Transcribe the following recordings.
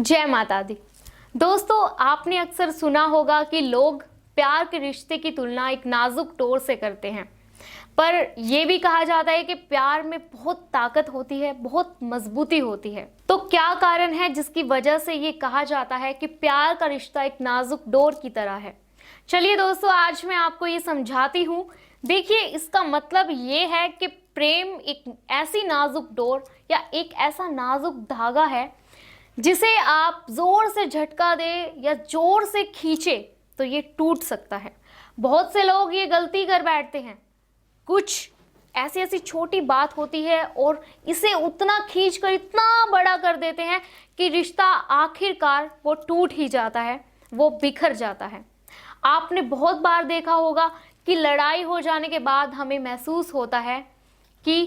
जय माता दी। दोस्तों, आपने अक्सर सुना होगा कि लोग प्यार के रिश्ते की तुलना एक नाजुक डोर से करते हैं, पर यह भी कहा जाता है कि प्यार में बहुत ताकत होती है, बहुत मजबूती होती है। तो क्या कारण है जिसकी वजह से ये कहा जाता है कि प्यार का रिश्ता एक नाजुक डोर की तरह है? चलिए दोस्तों, आज मैं आपको ये समझाती हूँ। देखिए, इसका मतलब ये है कि प्रेम एक ऐसी नाजुक डोर या एक ऐसा नाजुक धागा है जिसे आप जोर से झटका दे या जोर से खींचे तो ये टूट सकता है। बहुत से लोग ये गलती कर बैठते हैं। कुछ ऐसी ऐसी छोटी बात होती है और इसे उतना खींचकर इतना बड़ा कर देते हैं कि रिश्ता आखिरकार वो टूट ही जाता है, वो बिखर जाता है। आपने बहुत बार देखा होगा कि लड़ाई हो जाने के बाद हमें महसूस होता है कि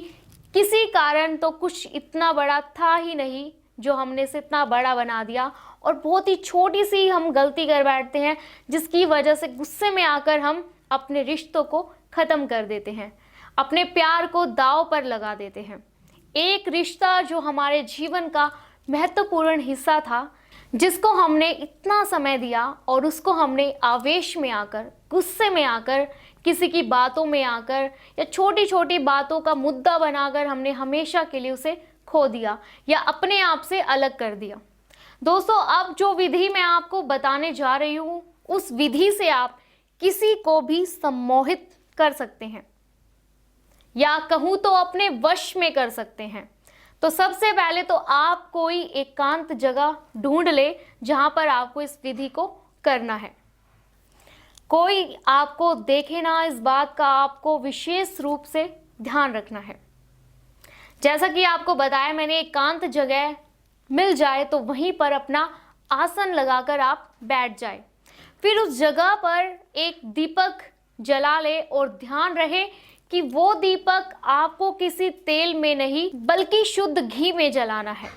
किसी कारण तो कुछ इतना बड़ा था ही नहीं जो हमने इसे इतना बड़ा बना दिया, और बहुत ही छोटी सी हम गलती कर बैठते हैं जिसकी वजह से गुस्से में आकर हम अपने रिश्तों को ख़त्म कर देते हैं, अपने प्यार को दांव पर लगा देते हैं। एक रिश्ता जो हमारे जीवन का महत्वपूर्ण हिस्सा था, जिसको हमने इतना समय दिया और उसको हमने आवेश में आकर, गुस्से में आकर, किसी की बातों में आकर या छोटी छोटी बातों का मुद्दा बनाकर हमने हमेशा के लिए उसे खो दिया या अपने आप से अलग कर दिया। दोस्तों, अब जो विधि मैं आपको बताने जा रही हूँ, उस विधि से आप किसी को भी सम्मोहित कर सकते हैं या कहूँ तो अपने वश में कर सकते हैं। तो सबसे पहले तो आप कोई एकांत जगह ढूंढ ले जहां पर आपको इस विधि को करना है। कोई आपको देखे ना, इस बात का आपको विशेष रूप से ध्यान रखना है। जैसा कि आपको बताया मैंने, एकांत जगह मिल जाए तो वहीं पर अपना आसन लगाकर आप बैठ जाए। फिर उस जगह पर एक दीपक जला ले और ध्यान रहे कि वो दीपक आपको किसी तेल में नहीं बल्कि शुद्ध घी में जलाना है।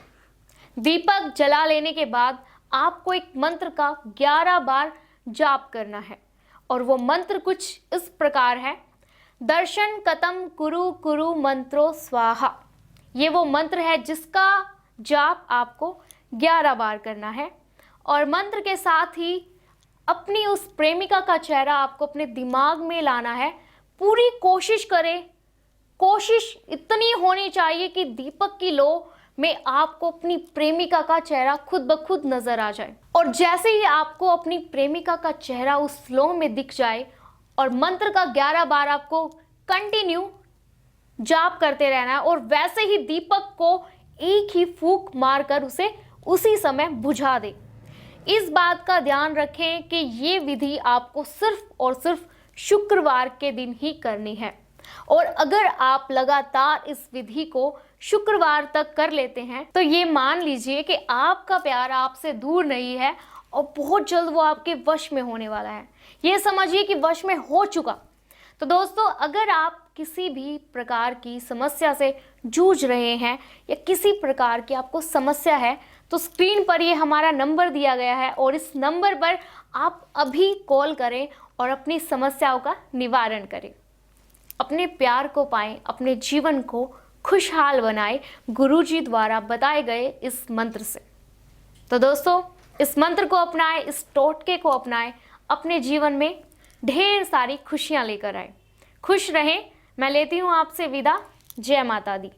दीपक जला लेने के बाद आपको एक मंत्र का 11 बार जाप करना है, और वो मंत्र कुछ इस प्रकार है: दर्शन कतम कुरु कुरु मंत्रो स्वाहा। ये वो मंत्र है जिसका जाप आपको 11 बार करना है, और मंत्र के साथ ही अपनी उस प्रेमिका का चेहरा आपको अपने दिमाग में लाना है। पूरी कोशिश करें, कोशिश इतनी होनी चाहिए कि दीपक की लो में आपको अपनी प्रेमिका का चेहरा खुद ब खुद नजर आ जाए। और जैसे ही आपको अपनी प्रेमिका का चेहरा उस लो में दिख जाए और मंत्र का 11 बार आपको कंटिन्यू जाप करते रहना है, और वैसे ही दीपक को एक ही फूंक मारकर उसे उसी समय बुझा दे। इस बात का ध्यान रखें कि ये विधि आपको सिर्फ और सिर्फ शुक्रवार के दिन ही करनी है, और अगर आप लगातार इस विधि को शुक्रवार तक कर लेते हैं तो ये मान लीजिए कि आपका प्यार आपसे दूर नहीं है और बहुत जल्द वो आपके वश में होने वाला है। ये समझिए कि वश में हो चुका। तो दोस्तों, अगर आप किसी भी प्रकार की समस्या से जूझ रहे हैं या किसी प्रकार की आपको समस्या है, तो स्क्रीन पर ये हमारा नंबर दिया गया है, और इस नंबर पर आप अभी कॉल करें और अपनी समस्याओं का निवारण करें। अपने प्यार को पाएं, अपने जीवन को खुशहाल बनाएं गुरुजी द्वारा बताए गए इस मंत्र से। तो दोस्तों, इस मंत्र को अपनाएं, इस टोटके को अपनाएं, अपने जीवन में ढेर सारी खुशियां लेकर आए। खुश रहें। मैं लेती हूँ आपसे विदा। जय माता दी।